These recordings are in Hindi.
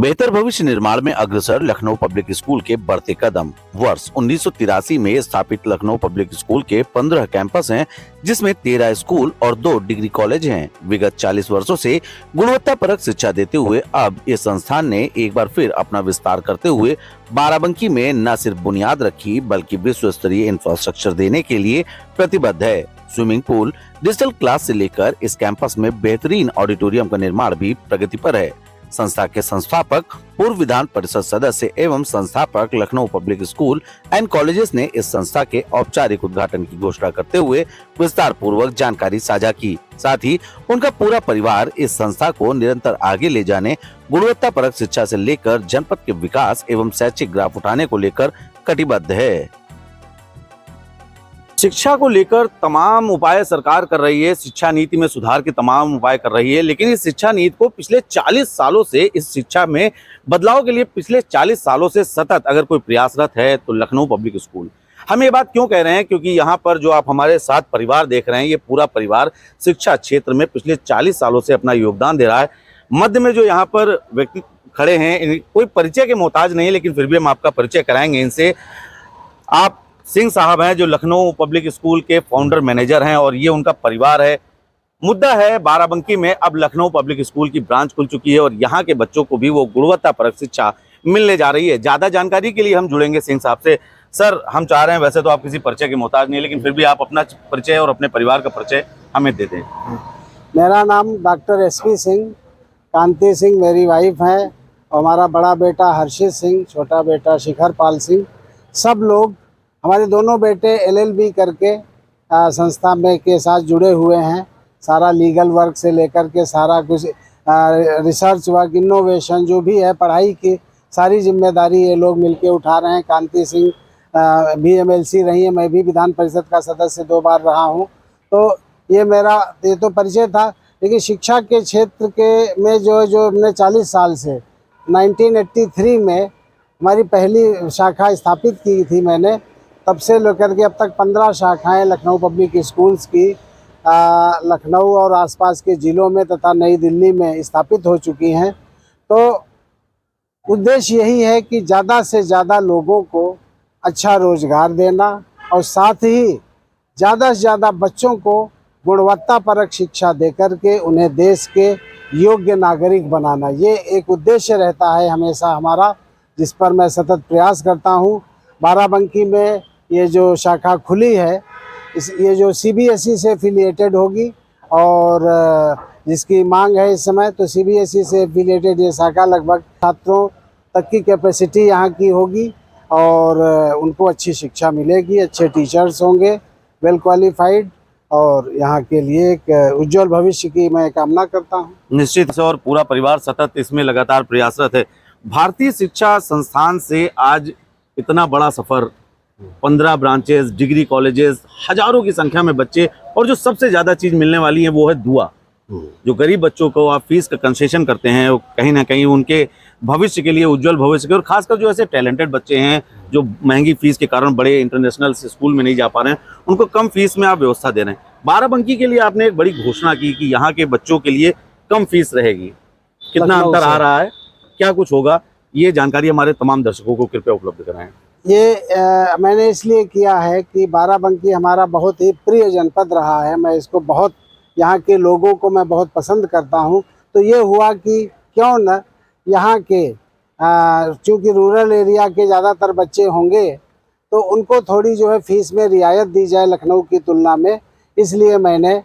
बेहतर भविष्य निर्माण में अग्रसर लखनऊ पब्लिक स्कूल के बढ़ते कदम। वर्ष 1983 में स्थापित लखनऊ पब्लिक स्कूल के 15 कैंपस हैं, जिसमें 13 स्कूल और 2 डिग्री कॉलेज हैं। विगत 40 वर्षों से गुणवत्तापरक शिक्षा देते हुए अब इस संस्थान ने एक बार फिर अपना विस्तार करते हुए बाराबंकी में न सिर्फ बुनियाद रखी, बल्कि विश्व स्तरीय इंफ्रास्ट्रक्चर देने के लिए प्रतिबद्ध है। स्विमिंग पूल, डिजिटल क्लास से लेकर इस कैंपस में बेहतरीन ऑडिटोरियम का निर्माण भी प्रगति पर है। संस्था के संस्थापक, पूर्व विधान परिषद सदस्य एवं संस्थापक Lucknow public school and colleges ने इस संस्था के औपचारिक उद्घाटन की घोषणा करते हुए विस्तार पूर्वक जानकारी साझा की। साथ ही उनका पूरा परिवार इस संस्था को निरंतर आगे ले जाने, गुणवत्तापरक शिक्षा से लेकर जनपद के विकास एवं शैक्षिक ग्राफ उठाने को लेकर कटिबद्ध है। शिक्षा को लेकर तमाम उपाय सरकार कर रही है, शिक्षा नीति में सुधार के तमाम उपाय कर रही है, लेकिन इस शिक्षा नीति को पिछले 40 सालों से, इस शिक्षा में बदलाव के लिए पिछले 40 सालों से सतत अगर कोई प्रयासरत है तो लखनऊ पब्लिक स्कूल। हम ये बात क्यों कह रहे हैं? क्योंकि यहाँ पर जो आप हमारे साथ परिवार देख रहे हैं, ये पूरा परिवार शिक्षा क्षेत्र में पिछले 40 सालों से अपना योगदान दे रहा है। मध्य में जो यहाँ पर व्यक्ति खड़े हैं, कोई परिचय के मोहताज नहीं है, लेकिन फिर भी हम आपका परिचय कराएंगे इनसे। आप सिंह साहब हैं, जो लखनऊ पब्लिक स्कूल के फाउंडर मैनेजर हैं, और ये उनका परिवार है। मुद्दा है बाराबंकी में अब लखनऊ पब्लिक स्कूल की ब्रांच खुल चुकी है और यहाँ के बच्चों को भी वो गुणवत्तापरक शिक्षा मिलने जा रही है। ज़्यादा जानकारी के लिए हम जुड़ेंगे सिंह साहब से। सर, हम चाह रहे हैं, वैसे तो आप किसी परिचय के मोहताज नहीं है, लेकिन फिर भी आप अपना परिचय और अपने परिवार का परिचय हमें दे दें। मेरा नाम डॉक्टर SP सिंह, कांति सिंह मेरी वाइफ है, और हमारा बड़ा बेटा हर्षित सिंह, छोटा बेटा शिखर पाल सिंह। सब लोग, हमारे दोनों बेटे LLB करके संस्था में के साथ जुड़े हुए हैं। सारा लीगल वर्क से लेकर के सारा कुछ रिसर्च वर्क, इनोवेशन जो भी है, पढ़ाई की सारी जिम्मेदारी ये लोग मिलके उठा रहे हैं। कांति सिंह भी MLC रही है, मैं भी विधान परिषद का सदस्य 2 बार रहा हूँ। तो ये तो परिचय था, लेकिन शिक्षा के क्षेत्र के में जो हमने 40 साल से 1983 में हमारी पहली शाखा स्थापित की थी मैंने, तब से लेकर के अब तक 15 शाखाएं लखनऊ पब्लिक स्कूल्स की लखनऊ और आसपास के ज़िलों में तथा नई दिल्ली में स्थापित हो चुकी हैं। तो उद्देश्य यही है कि ज़्यादा से ज़्यादा लोगों को अच्छा रोज़गार देना और साथ ही ज़्यादा से ज़्यादा बच्चों को गुणवत्तापरक शिक्षा देकर के उन्हें देश के योग्य नागरिक बनाना, ये एक उद्देश्य रहता है हमेशा हमारा, जिस पर मैं सतत प्रयास करता हूँ। बाराबंकी में ये जो शाखा खुली है, ये जो CBSE से एफिलिएटेड होगी, और जिसकी मांग है इस समय, तो CBSE से एफिलिएटेड ये शाखा लगभग छात्रों तक की कैपेसिटी यहाँ की होगी, और उनको अच्छी शिक्षा मिलेगी, अच्छे टीचर्स होंगे, वेल क्वालिफाइड, और यहाँ के लिए एक उज्जवल भविष्य की मैं कामना करता हूँ। निश्चित से, और पूरा परिवार सतत इसमें लगातार प्रयासरत है। भारतीय शिक्षा संस्थान से आज इतना बड़ा सफर, 15 ब्रांचेस, डिग्री कॉलेजेस, हजारों की संख्या में बच्चे, और जो सबसे ज्यादा चीज मिलने वाली है वो है दुआ। जो गरीब बच्चों को आप फीस का कंसेशन करते हैं, वो कहीं ना कहीं उनके भविष्य के लिए, उज्जवल भविष्य के, और खासकर जो ऐसे टैलेंटेड बच्चे हैं जो महंगी फीस के कारण बड़े इंटरनेशनल स्कूल में नहीं जा पा रहे हैं, उनको कम फीस में आप व्यवस्था दे रहे हैं। बाराबंकी के लिए आपने एक बड़ी घोषणा की कि यहाँ के बच्चों के लिए कम फीस रहेगी। कितना अंतर आ रहा है, क्या कुछ होगा, ये जानकारी हमारे तमाम दर्शकों को कृपया उपलब्ध कराएं। ये मैंने इसलिए किया है कि बाराबंकी हमारा बहुत ही प्रिय जनपद रहा है। मैं इसको बहुत, यहाँ के लोगों को मैं बहुत पसंद करता हूँ। तो ये हुआ कि क्यों न यहाँ के, चूँकि रूरल एरिया के ज़्यादातर बच्चे होंगे, तो उनको थोड़ी जो है फीस में रियायत दी जाए लखनऊ की तुलना में। इसलिए मैंने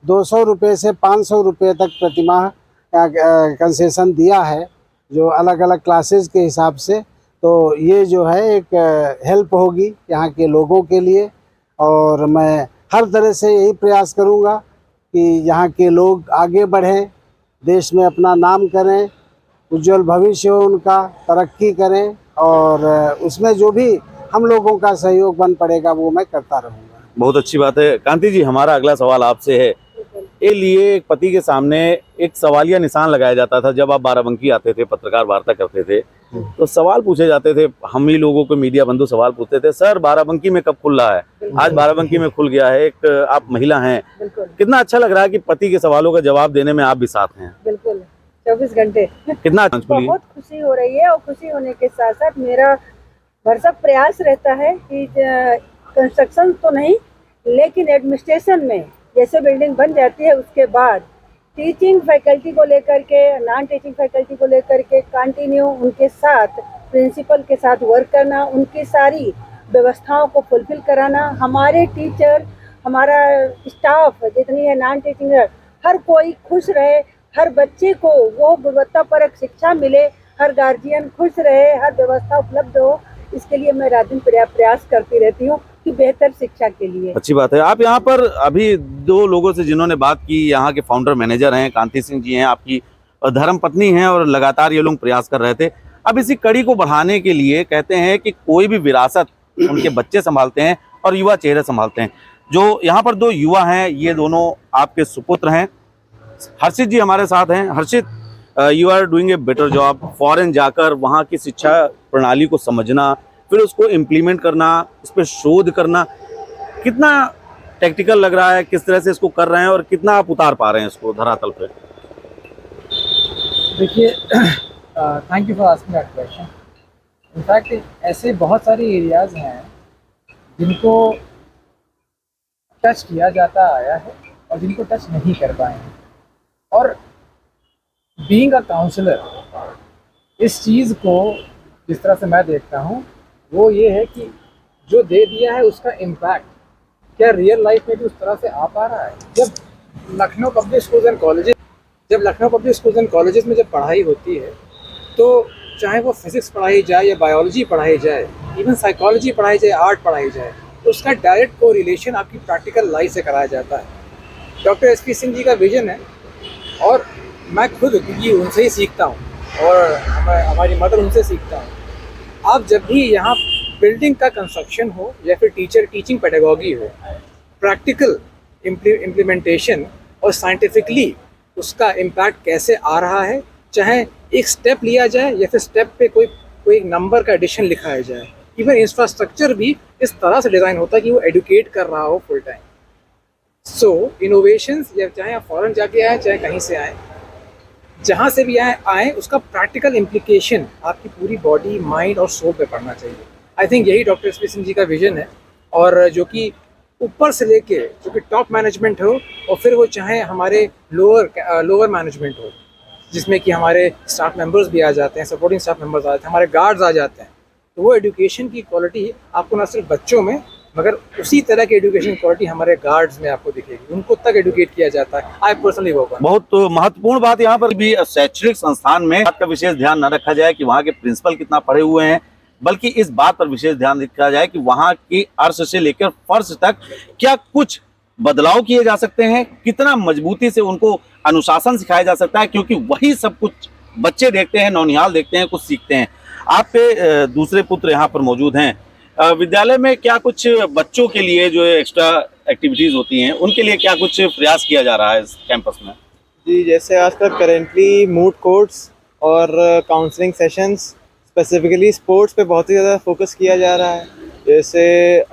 200 रुपये से 500 रुपये तक प्रतिमाह कंसेशन दिया है, जो अलग अलग क्लासेस के हिसाब से। तो ये जो है एक हेल्प होगी यहाँ के लोगों के लिए, और मैं हर तरह से यही प्रयास करूँगा कि यहाँ के लोग आगे बढ़ें, देश में अपना नाम करें, उज्जवल भविष्य हो उनका, तरक्की करें, और उसमें जो भी हम लोगों का सहयोग बन पड़ेगा वो मैं करता रहूँगा। बहुत अच्छी बात है। कांति जी, हमारा अगला सवाल आपसे है। के लिए एक पति के सामने एक सवालिया निशान लगाया जाता था। जब आप बाराबंकी आते थे, पत्रकार वार्ता करते थे, तो सवाल पूछे जाते थे। हम ही लोगों को मीडिया बंधु सवाल पूछते थे, सर बाराबंकी में कब खुल रहा है? आज बाराबंकी में खुल गया है। एक आप महिला हैं, कितना अच्छा लग रहा है कि पति के सवालों का जवाब देने में आप भी साथ हैं। बिल्कुल, 24 घंटे। कितना बोलिए। बहुत खुशी हो रही है और खुशी होने के साथ साथ मेरा भरसक प्रयास रहता है कि कंस्ट्रक्शन तो नहीं लेकिन एडमिनिस्ट्रेशन में जैसे बिल्डिंग बन जाती है उसके बाद टीचिंग फैकल्टी को लेकर के, नॉन टीचिंग फैकल्टी को लेकर के कंटिन्यू उनके साथ, प्रिंसिपल के साथ वर्क करना, उनकी सारी व्यवस्थाओं को फुलफिल कराना, हमारे टीचर, हमारा स्टाफ जितनी है नॉन टीचिंग, हर कोई खुश रहे, हर बच्चे को वो गुणवत्तापरक शिक्षा मिले, हर गार्जियन खुश रहे, हर व्यवस्था उपलब्ध हो, इसके लिए मैं रात दिन प्रयास करती रहती हूँ कि बेहतर शिक्षा के लिए। अच्छी बात है। आप यहाँ पर अभी दो लोगों से जिन्होंने बात की, यहाँ के फाउंडर मैनेजर हैं कांति सिंह जी हैं, आपकी धर्म पत्नी हैं, और लगातार ये लोग प्रयास कर रहे थे। अब इसी कड़ी को बढ़ाने के लिए कहते हैं कि कोई भी विरासत उनके बच्चे संभालते हैं और युवा चेहरे संभालते हैं। जो यहाँ पर दो युवा हैं, ये दोनों आपके सुपुत्र हैं। हर्षित जी हमारे साथ हैं। Harshit, you are doing a better job. Foreign जाकर वहाँ की शिक्षा प्रणाली को समझना, फिर उसको इम्प्लीमेंट करना, उस पर शोध करना, कितना टेक्निकल लग रहा है, किस तरह से इसको कर रहे हैं और कितना आप उतार पा रहे हैं इसको धरातल पे? देखिए, thank you for asking that question. In fact ऐसे बहुत सारे एरियाज़ हैं जिनको टच किया जाता आया है और जिनको टच नहीं कर पाए हैं। और बीइंग अ काउंसलर, इस चीज़ को जिस तरह से मैं देखता हूँ वो ये है कि जो दे दिया है उसका इम्पैक्ट क्या रियल लाइफ में भी उस तरह से आ पा रहा है। जब Lucknow public schools and colleges में जब पढ़ाई होती है तो चाहे वो फिज़िक्स पढ़ाई जाए या बायोलॉजी पढ़ाई जाए, इवन साइकोलॉजी पढ़ाई जाए, आर्ट पढ़ाई जाए, तो उसका डायरेक्ट कोरिलेशन आपकी प्रैक्टिकल लाइफ से कराया जाता है। डॉक्टर एसपी सिंह जी का विजन है और मैं खुद क्योंकि उनसे ही सीखता हूँ और हमारी मदर उनसे सीखता हूँ। आप जब भी यहाँ बिल्डिंग का कंस्ट्रक्शन हो या फिर टीचिंग पेडागॉजी हो, प्रैक्टिकल इम्प्लीमेंटेशन और साइंटिफिकली उसका इम्पैक्ट कैसे आ रहा है, चाहे एक स्टेप लिया जाए या फिर स्टेप पे कोई नंबर का एडिशन लिखाया जाए। इवन इंफ्रास्ट्रक्चर भी इस तरह से डिज़ाइन होता है कि वो एडुकेट कर रहा हो फुल टाइम। सो इनोवेशंस, या चाहे आप फॉरेन जाके आए चाहे कहीं से आए, जहाँ से भी आए उसका प्रैक्टिकल इम्प्लीकेशन आपकी पूरी बॉडी, माइंड और सोल पे पड़ना चाहिए। आई थिंक यही डॉक्टर एसपी सिंह जी का विजन है, और जो कि ऊपर से लेके जो कि टॉप मैनेजमेंट हो और फिर वो चाहे हमारे लोअर मैनेजमेंट हो, जिसमें कि हमारे स्टाफ मेंबर्स भी आ जाते हैं, सपोर्टिंग स्टाफ मेंबर्स आ जाते हैं, हमारे गार्ड्स आ जाते हैं, तो वो एजुकेशन की क्वालिटी आपको न सिर्फ बच्चों में मगर उसी तरह की एजुकेशन क्वालिटी हमारे गार्ड्स में आपको दिखेगी। उनको तक एडुकेट किया जाता है। I personally work on. बहुत महत्वपूर्ण बात यहाँ पर भी, शैक्षणिक संस्थान में बात का विशेष ध्यान न रखा जाए कि वहाँ के प्रिंसिपल कितना पढ़े हुए हैं, बल्कि इस बात पर विशेष ध्यान रखा जाए कि वहाँ की अर्श से लेकर फर्श तक क्या कुछ बदलाव किए जा सकते हैं, कितना मजबूती से उनको अनुशासन सिखाया जा सकता है, क्योंकि वही सब कुछ बच्चे देखते हैं, नौनिहाल देखते हैं, कुछ सीखते हैं। आपके दूसरे पुत्र यहाँ पर मौजूद हैं। विद्यालय में क्या कुछ बच्चों के लिए जो एक्स्ट्रा एक्टिविटीज होती हैं उनके लिए क्या कुछ प्रयास किया जा रहा है इस कैंपस में? जी, जैसे आजकल करेंटली मूड कोर्ट्स और काउंसलिंग सेशंस, स्पेसिफिकली स्पोर्ट्स पे बहुत ही ज़्यादा फोकस किया जा रहा है। जैसे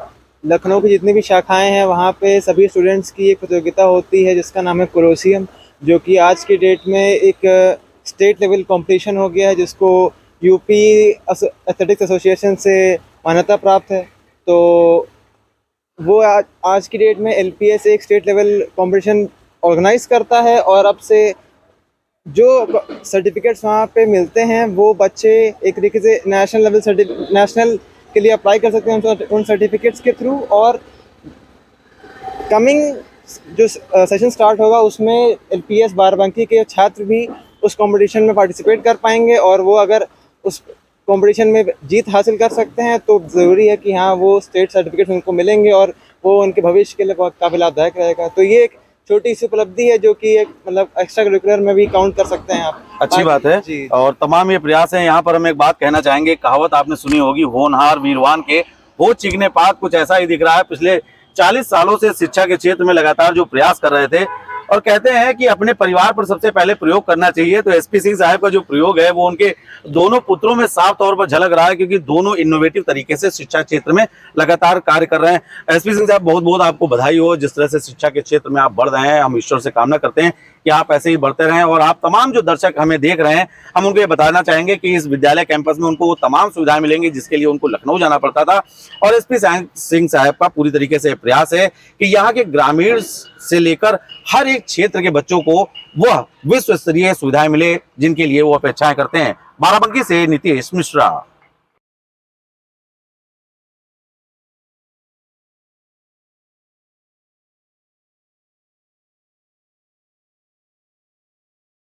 लखनऊ की जितनी भी शाखाएं हैं वहाँ पे सभी स्टूडेंट्स की एक प्रतियोगिता होती है जिसका नाम है कोलोसियम, जो कि आज की डेट में एक स्टेट लेवल कॉम्पिटिशन हो गया है, जिसको यूपी एथलेटिक्स एसोसिएशन से मान्यता प्राप्त है। तो वो आज की डेट में एलपीएस एक स्टेट लेवल कंपटीशन ऑर्गेनाइज करता है, और अब से जो सर्टिफिकेट्स वहाँ पे मिलते हैं वो बच्चे एक तरीके से नेशनल के लिए अप्लाई कर सकते हैं उन सर्टिफिकेट्स के थ्रू। और कमिंग जो सेशन स्टार्ट होगा उसमें एलपीएस बाराबंकी के छात्र भी उस कंपटीशन में पार्टिसिपेट कर पाएंगे, और वो अगर उस कंपटीशन में जीत हासिल कर सकते हैं तो ज़रूरी है कि हाँ वो स्टेट सर्टिफिकेट उनको मिलेंगे और वो उनके भविष्य के लिए बहुत काफ़ी लाभदायक रहेगा। तो ये एक छोटी सी उपलब्धि है जो कि एक मतलब एक्स्ट्रा करिकुलर में भी काउंट कर सकते हैं आप। अच्छी बात है जी। और तमाम ये प्रयास हैं। यहाँ पर हम एक बात कहना चाहेंगे, कहावत आपने सुनी होगी, होनहार वीरवान के हो चिकने पाक, कुछ ऐसा ही दिख रहा है। पिछले 40 सालों से शिक्षा के क्षेत्र में लगातार जो प्रयास कर रहे थे, और कहते हैं कि अपने परिवार पर सबसे पहले प्रयोग करना चाहिए। तो एसपी सिंह साहब का जो प्रयोग है वो उनके दोनों पुत्रों में साफ तौर पर झलक रहा है, क्योंकि दोनों इनोवेटिव तरीके से शिक्षा क्षेत्र में लगातार कार्य कर रहे हैं। एसपी सिंह साहब, बहुत बहुत आपको बधाई हो जिस तरह से शिक्षा के क्षेत्र में आप बढ़ रहे हैं। हम ईश्वर से कामना करते हैं कि आप ऐसे ही बढ़ते रहें। और आप तमाम जो दर्शक हमें देख रहे हैं, हम उनको ये बताना चाहेंगे कि इस विद्यालय कैंपस में उनको वो तमाम सुविधाएं मिलेंगी जिसके लिए उनको लखनऊ जाना पड़ता था। और एसपी सिंह साहब का पूरी तरीके से प्रयास है कि यहाँ के ग्रामीण से लेकर हर एक क्षेत्र के बच्चों को वह विश्व स्तरीय सुविधाएं मिले जिनके लिए वो अपेक्षाएं करते हैं। बाराबंकी से नीतीश मिश्रा।